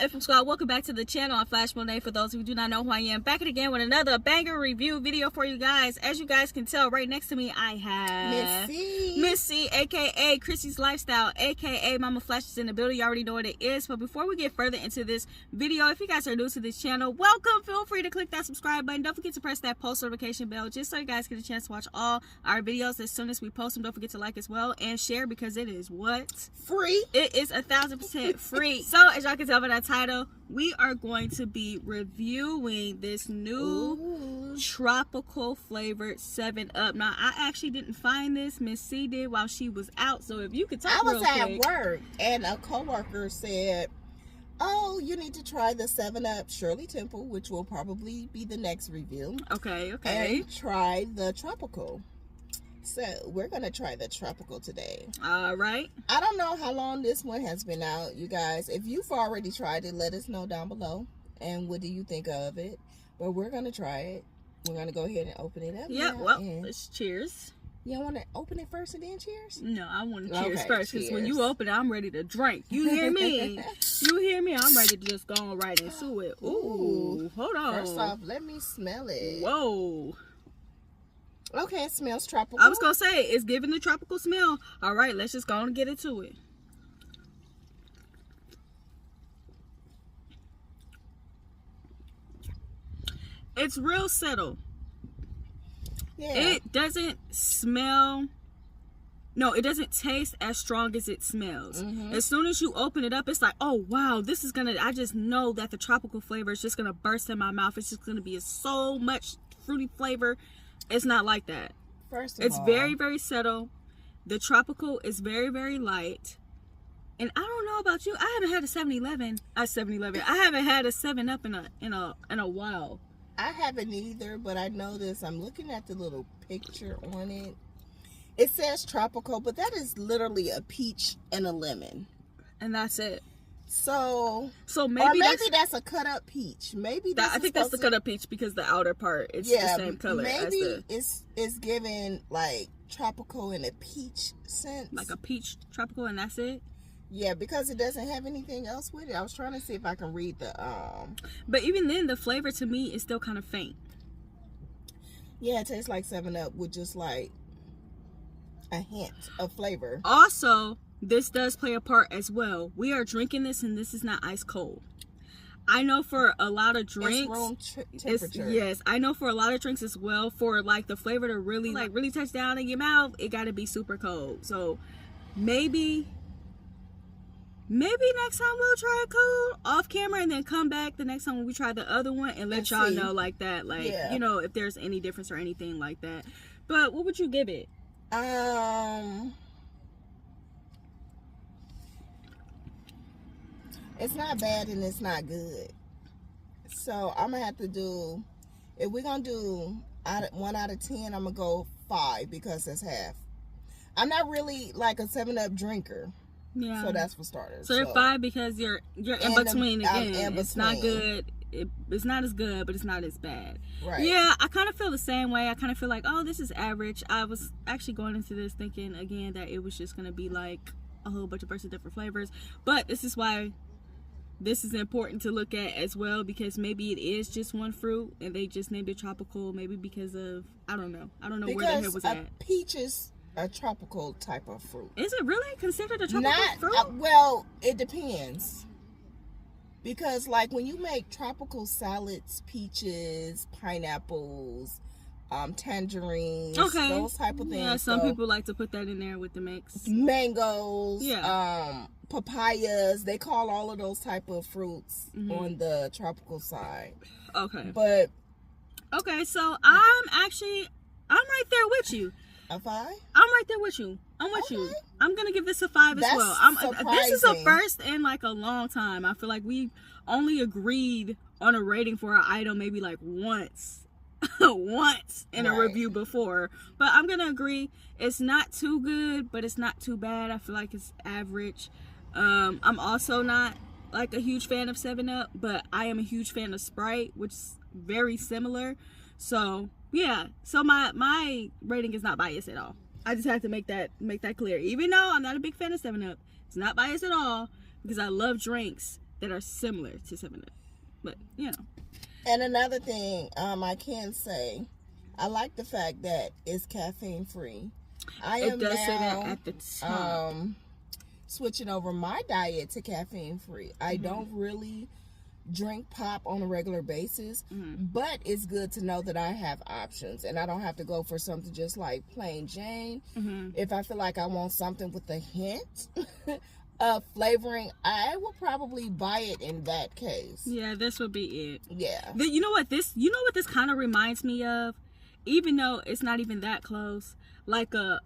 FM Squad, welcome back to the channel. I'm Flash Monet. For those who do not know who I am, back again with another banger review video for you guys. As you guys can tell, right next to me I have Miss C, aka Chrissy's Lifestyle, aka Mama Flash is in the building. You already know what it is. But before we get further into this video, if you guys are new to this channel, welcome. Feel free to click that subscribe button. Don't forget to press that post notification bell just so you guys get a chance to watch all our videos as soon as we post them. Don't forget to like as well and share because it is what? Free. It is 1000% free. So as y'all can tell by that title, we are going to be reviewing this new tropical flavored 7-Up. Now, I actually didn't find this. Miss C did while she was out. So if you could talk real quick. I was at work and a coworker said, "Oh, you need to try the 7-Up Shirley Temple," which will probably be the next review. Okay. And try the tropical. So we're gonna try the tropical today. All right. I don't know how long this one has been out, you guys. If you've already tried it, let us know down below. And what do you think of it? But we're gonna try it. We're gonna go ahead and open it up. Yeah. Well, let's cheers. You want to open it first and then cheers? No, I want to cheers Okay, first because when you open it, I'm ready to drink. You hear me? You hear me? I'm ready to just go on right into it. Ooh, hold on. First off, let me smell it. Whoa. Okay, it smells tropical. I was gonna say it's giving the tropical smell. All right, let's just go on and get into it. It's real subtle. Yeah. It doesn't smell. No, it doesn't taste as strong as it smells. As soon as you open it up, it's like, oh wow, this is gonna. I just know that the tropical flavor is just gonna burst in my mouth. It's just gonna be so much fruity flavor. It's not like that. First of it's all, very, very subtle. The tropical is very, very light. And I don't know about you. I haven't had a 7-Eleven. I haven't had a 7-Up in a while. I haven't either, but I know this. I'm looking at the little picture on it. It says tropical, but that is literally a peach and a lemon. And that's it. So maybe that's a cut up peach. Maybe I think that's the cut up peach because the outer part is the same color. Maybe it's given like tropical in a peach sense, like a peach tropical, and that's it. Yeah, because it doesn't have anything else with it. I was trying to see if I can read the But even then, the flavor to me is still kind of faint. Yeah, it tastes like 7-Up with just like a hint of flavor. Also, this does play a part as well. We are drinking this and this is not ice cold. I know for a lot of drinks, it's room temperature. Yes, I know for a lot of drinks as well, for like the flavor to really touch down in your mouth, it got to be super cold. So maybe next time we'll try it cold off camera and then come back the next time when we try the other one and let y'all know like that, like you know, if there's any difference or anything like that. But what would you give it? It's not bad and it's not good. So I'm gonna have to do, if we're gonna do 1 out of 10, I'm gonna go 5 because that's half. I'm not really like a 7-Up drinker. Yeah. So that's for starters. So you're 5 because you're in between again. It's not good. It's not as good, but it's not as bad. Right. Yeah, I kind of feel the same way. I kind of feel like, oh, this is average. I was actually going into this thinking again that it was just gonna be like a whole bunch of different flavors. But this is why this is important to look at as well, because maybe it is just one fruit and they just named it tropical. Maybe because of I don't know where the head was at. Peach is a tropical type of fruit. Is it really considered a tropical fruit? Well, it depends. Because like when you make tropical salads, peaches, pineapples, tangerines, those type of things. Yeah, some people like to put that in there with the mix. Mangoes, papayas, they call all of those type of fruits on the tropical side. Okay. But so I'm right there with you. A 5? I'm right there with you. I'm with you. I'm gonna give this a 5 as well. This is a first in like a long time. I feel like we only agreed on a rating for our item maybe like once in a review before. But I'm gonna agree. It's not too good, but it's not too bad. I feel like it's average. I'm also not like a huge fan of 7-Up, but I am a huge fan of Sprite, which is very similar. So yeah, so my rating is not biased at all. I just have to make that clear. Even though I'm not a big fan of 7-Up, it's not biased at all because I love drinks that are similar to 7-Up. But, you know. And another thing I can say, I like the fact that it's caffeine free. It does say that at the top. Switching over my diet to caffeine free. I don't really drink pop on a regular basis, but it's good to know that I have options and I don't have to go for something just like plain Jane. If I feel like I want something with a hint of flavoring, I will probably buy it in that case. Yeah, this would be it. Yeah. You know what this kind of reminds me of, even though it's not even that close, like a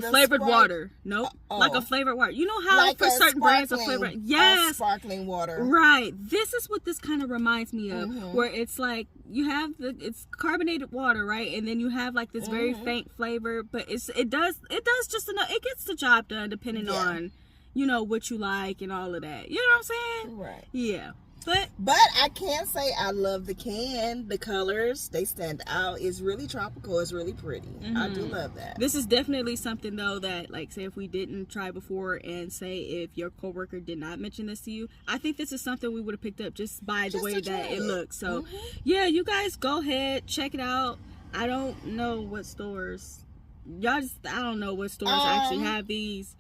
flavored Sprite? water. Nope. Like a flavored water. You know how like for certain brands of flavor. Yes. Sparkling water. Right. This is what this kind of reminds me of, where it's like you have it's carbonated water, right? And then you have like this very faint flavor, but it does just enough. It gets the job done depending on, you know, what you like and all of that. You know what I'm saying? Right. Yeah. But I can say I love the can. The colors, they stand out. It's really tropical. It's really pretty. I do love that. This is definitely something, though, that, like, say if we didn't try before and say if your coworker did not mention this to you, I think this is something we would have picked up just by the way that it looks. So, yeah, you guys go ahead. Check it out. I don't know what stores. I don't know what stores actually have these.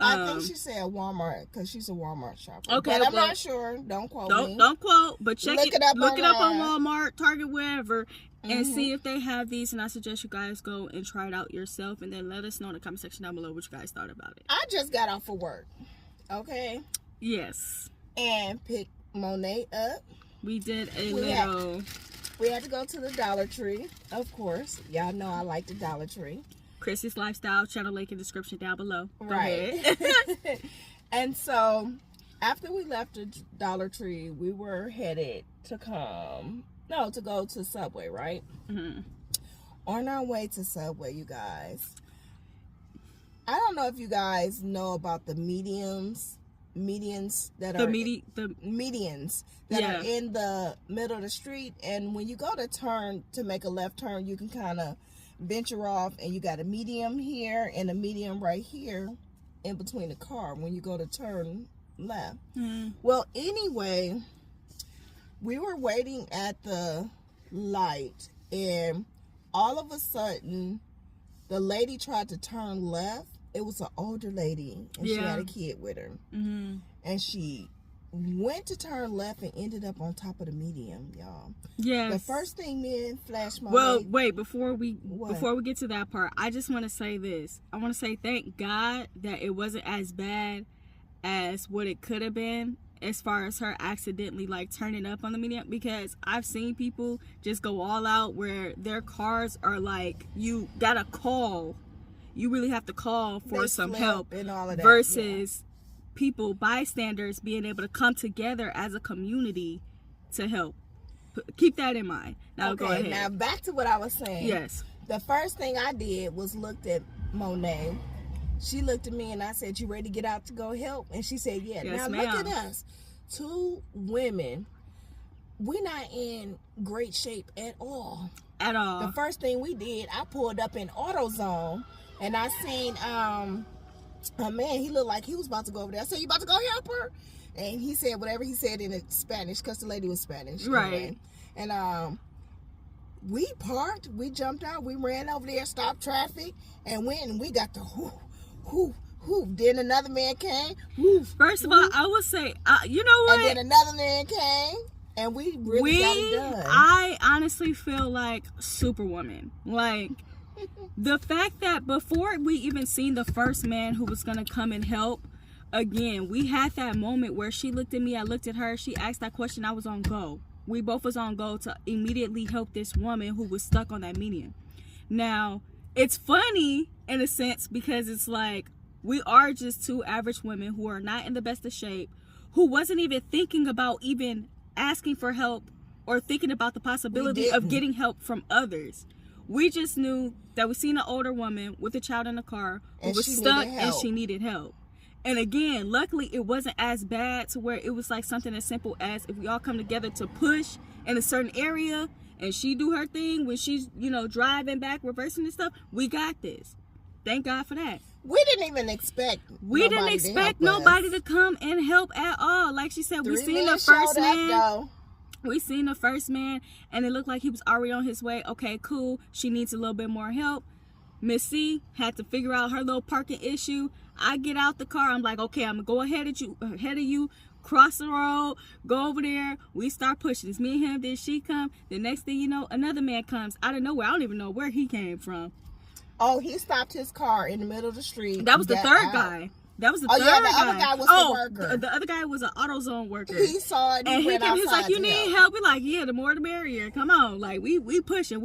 I think she said Walmart because she's a Walmart shopper. Okay, but I'm not sure. Don't quote me. Don't quote, but look it up on Walmart, Target, wherever, and see if they have these. And I suggest you guys go and try it out yourself, and then let us know in the comment section down below what you guys thought about it. I just got off of work. Okay. Yes. And picked Monet up. We did a we had to go to the Dollar Tree, of course. Y'all know I like the Dollar Tree. Chrissy's Lifestyle, channel link in the description down below. Go ahead. And so, after we left the Dollar Tree, we were headed to go to Subway, right? On our way to Subway, you guys, I don't know if you guys know about the medians that are in the middle of the street, and when you go to make a left turn, you can kind of venture off, and you got a medium here and a medium right here in between the car when you go to turn left. Well, anyway, we were waiting at the light, and all of a sudden the lady tried to turn left. It was an older lady, and she had a kid with her, and she went to turn left and ended up on top of the medium, y'all. Yes. The first thing me flashed my wait, before we get to that part, I just want to say this. I want to say thank God that it wasn't as bad as what it could have been as far as her accidentally like turning up on the medium, because I've seen people just go all out where their cars are like, you gotta call. You really have to call for some help and all of that, versus people, bystanders, being able to come together as a community to help. Keep that in mind. Now go ahead. Now back to what I was saying. Yes. The first thing I did was looked at Monet. She looked at me and I said, "You ready to get out to go help?" And she said, "Yeah." Yes, now ma'am. Look at us. 2 women. We're not in great shape at all. At all. The first thing we did, I pulled up in AutoZone and I seen a man, he looked like he was about to go over there. I said, "You about to go help her?" And he said whatever he said in Spanish, because the lady was Spanish. Right. Anyway. And we parked, we jumped out, we ran over there, stopped traffic, and went, and we got the whoo. Then another man came. First of all, I would say, you know what? And then another man came, and we really got it done. I honestly feel like Superwoman. Like, the fact that before we even seen the first man who was going to come and help, again, we had that moment where she looked at me, I looked at her, she asked that question, I was on go. We both was on go to immediately help this woman who was stuck on that median. Now, it's funny in a sense because it's like, we are just 2 average women who are not in the best of shape, who wasn't even thinking about even asking for help or thinking about the possibility of getting help from others. We just knew that we seen an older woman with a child in the car who was stuck and she needed help. And again, luckily it wasn't as bad to where it was like something as simple as if we all come together to push in a certain area and she do her thing when she's, driving back, reversing and stuff, we got this. Thank God for that. We didn't even expect. We didn't expect nobody to come and help at all. Like she said, we seen the first man. We seen the first man, and it looked like he was already on his way. Okay, cool. She needs a little bit more help. Miss C had to figure out her little parking issue. I get out the car. I'm like, okay, I'm gonna go ahead of you, cross the road, go over there. We start pushing. It's me and him. Then she come. The next thing you know, another man comes out of nowhere. I don't even know where he came from. Oh, he stopped his car in the middle of the street. That was the third guy. That was the third guy. Oh, yeah, the other guy was the worker. The other guy was an AutoZone worker. He saw it and he went outside. He's like, you need help? We're like, yeah, the more the merrier. Come on. Like, we pushing.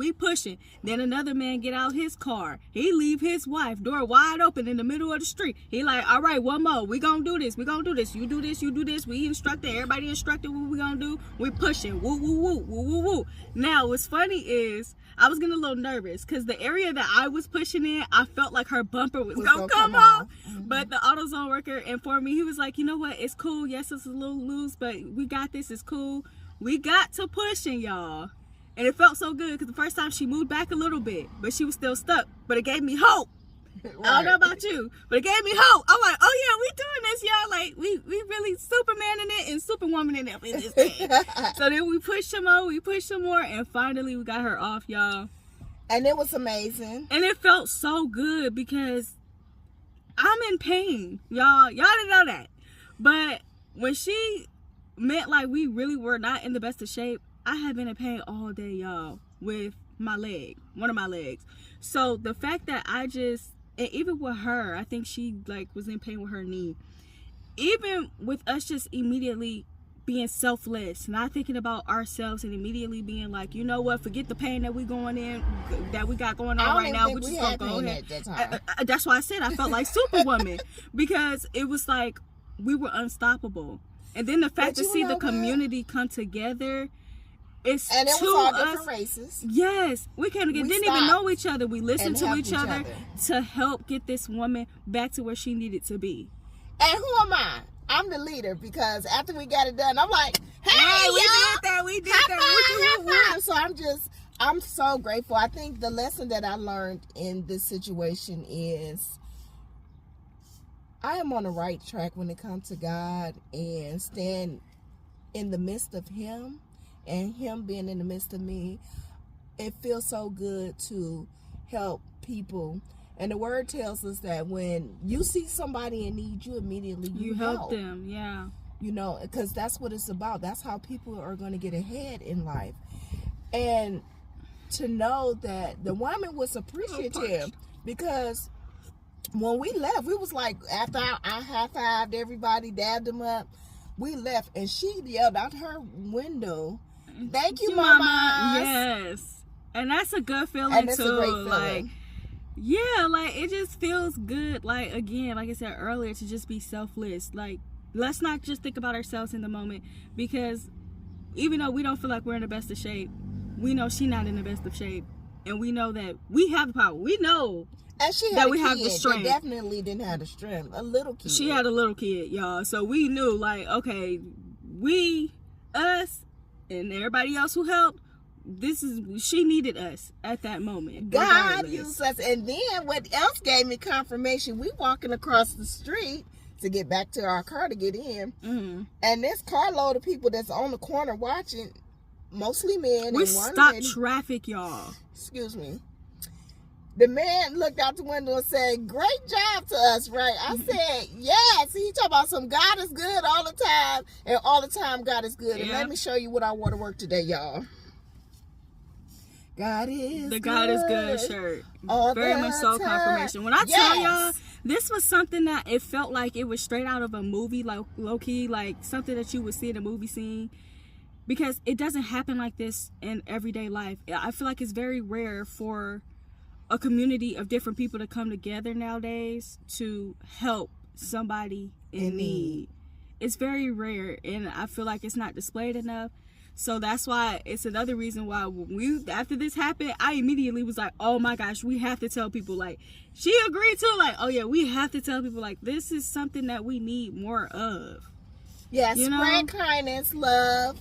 Then another man get out his car. He leave his wife, door wide open in the middle of the street. He like, all right, one more. We gonna do this. You do this. We instructed. Everybody instructed what we gonna do. We pushing. Woo, woo, woo, woo, woo, woo. Now, what's funny is, I was getting a little nervous because the area that I was pushing in, I felt like her bumper was going to come off. Mm-hmm. But the AutoZone worker informed me, he was like, you know what? It's cool. Yes, it's a little loose, but we got this. It's cool. We got to pushing, y'all. And it felt so good because the first time she moved back a little bit, but she was still stuck. But it gave me hope. Right. I don't know about you, but it gave me hope. I'm like, oh yeah, we doing this, y'all. Like we really Superman in it and Superwoman in it in this thing. So then we pushed some more, and finally we got her off, y'all. And it was amazing. And it felt so good because I'm in pain, y'all. Y'all didn't know that, but when she meant like we really were not in the best of shape, I have been in pain all day, y'all, with my leg, one of my legs. So the fact that and even with her, I think she like was in pain with her knee. Even with us just immediately being selfless, not thinking about ourselves, and immediately being like, you know what, forget the pain that we got going on right now. We just gonna go ahead. That's why I said I felt like Superwoman because it was like we were unstoppable. And then the fact to see the community come together. And it was all different races. Yes, we didn't even know each other. We listened to each other to help get this woman back to where she needed to be. And who am I? I'm the leader because after we got it done, I'm like, hey, we did that. So I'm so grateful. I think the lesson that I learned in this situation is I am on the right track when it comes to God and stand in the midst of Him. And Him being in the midst of me, it feels so good to help people. And the word tells us that when you see somebody in need, you immediately help them. Yeah. You know, because that's what it's about. That's how people are going to get ahead in life. And to know that the woman was appreciative because when we left, we was like, after I high-fived everybody, dabbed them up, we left, and she yelled out her window, "Thank you, Mama." Yes. And that's a good feeling too. A great feeling. Like, yeah, like it just feels good. Like, again, like I said earlier, to just be selfless. Like, let's not just think about ourselves in the moment, because even though we don't feel like we're in the best of shape, we know she's not in the best of shape, and we know that we have the power. We know and she had that we have the strength. Definitely didn't have the strength. A little kid. She had a little kid, y'all. So we knew, like, okay, us, and everybody else who helped, she needed us at that moment. God used us. And then what else gave me confirmation, we walking across the street to get back to our car to get in. Mm-hmm. And this carload of people that's on the corner watching, mostly men. We stopped traffic, y'all. Excuse me. The man looked out the window and said, "Great job to us," right? I said, yes. He talking about some God is good all the time, and all the time God is good. Yeah. And let me show you what I wore to work today, y'all. God is the good. God is good shirt. Very much so confirmation. When I tell y'all, this was something that it felt like it was straight out of a movie, like low-key, like something that you would see in a movie scene. Because it doesn't happen like this in everyday life. I feel like it's very rare for a community of different people to come together nowadays to help somebody in need. It's very rare, and I feel like it's not displayed enough. So that's why it's another reason why after this happened, I immediately was like, oh my gosh, we have to tell people. Like, she agreed too, like, oh yeah, we have to tell people, like, this is something that we need more of. Yeah, spread kindness, love,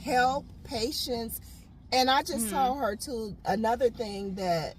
help, patience. And I just told her too, another thing that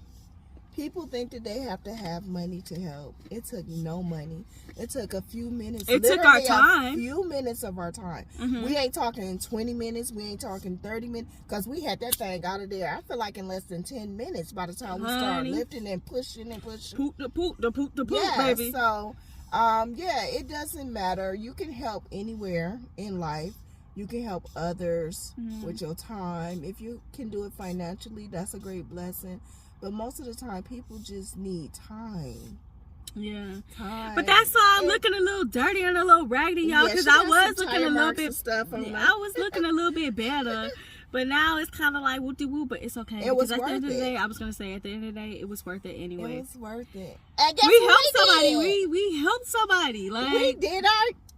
People think that they have to have money to help. It took no money. It took a few minutes. It took our time. A few minutes of our time. Mm-hmm. We ain't talking 20 minutes. We ain't talking 30 minutes. Because we had that thing out of there, I feel like in less than 10 minutes by the time we started lifting and pushing and pushing. Poop, the poop, yeah, baby. So, it doesn't matter. You can help anywhere in life. You can help others with your time. If you can do it financially, that's a great blessing. But most of the time, people just need time. Yeah. Time. But that's why I'm looking a little dirty and a little raggedy, y'all, because I was looking a little bit. I was looking a little bit better. But now it's kind of like whoop-de-whoop, but it's okay. It was at worth the end of the it. day, I was going to say, at the end of the day, it was worth it anyway. It was worth it. And guess we helped somebody. We helped somebody. Like, we did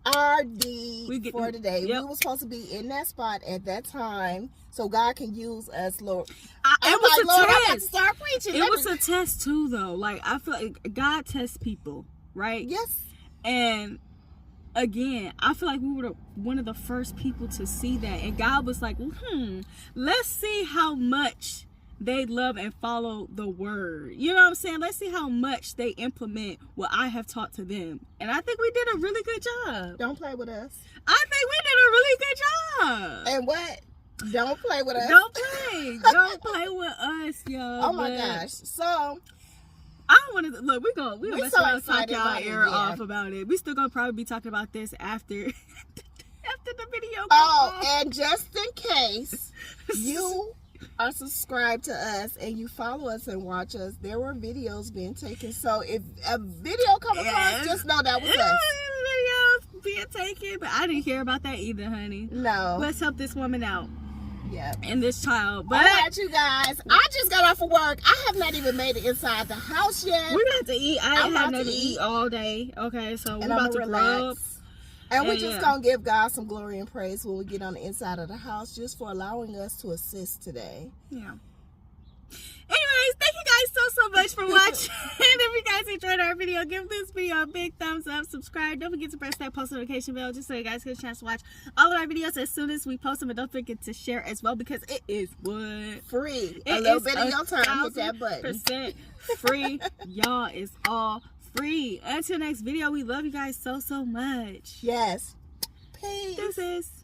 our deed for today. Yep. We were supposed to be in that spot at that time so God can use us, Lord. It was a Lord, test. I got to start preaching. It was a test too, though. Like, I feel like God tests people, right? Yes. And again, I feel like we were one of the first people to see that, and God was like, let's see how much they love and follow the word. You know what I'm saying? Let's see how much they implement what I have taught to them. And I think we did a really good job. Don't play with us. I think we did a really good job. And what? Don't play with us. Don't play. Don't play with us, y'all. Oh my gosh. So I don't want to look. We're gonna so talk y'all ear off yeah. about it. We still gonna probably be talking about this after after the video goes off. And just in case you are subscribed to us and you follow us and watch us, there were videos being taken. So if a video come across, just know that was us. Videos being taken, but I didn't hear about that either, honey. No. Let's help this woman out. Yeah. And this child. But all right, you guys. I just got off of work. I have not even made it inside the house yet. We're going to eat. I ain't had nothing to eat all day. Okay, so we're about to relax. And we're just going to give God some glory and praise when we get on the inside of the house, just for allowing us to assist today. Yeah. Anyways, thank you guys so much for watching. And if you guys enjoyed our video, give this video a big thumbs up, subscribe, don't forget to press that post notification bell just so you guys get a chance to watch all of our videos as soon as we post them. And don't forget to share as well, because it is free. A little bit of your time, hit that button. % free. Y'all, is all free. Until next video, we love you guys so much. Yes. Peace. Deuces.